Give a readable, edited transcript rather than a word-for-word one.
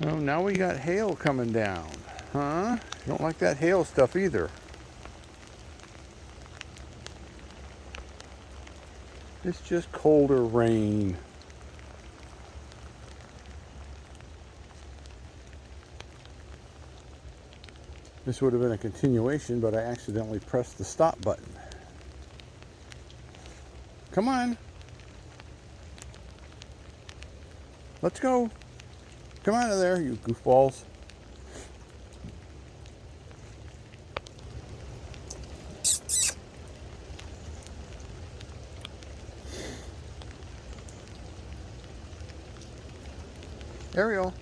Oh, now we got hail coming down. Huh? You don't like that hail stuff either. It's just colder rain. This would have been a continuation, but I accidentally pressed the stop button. Come on. Let's go. Come out of there, you goofballs. Ariel.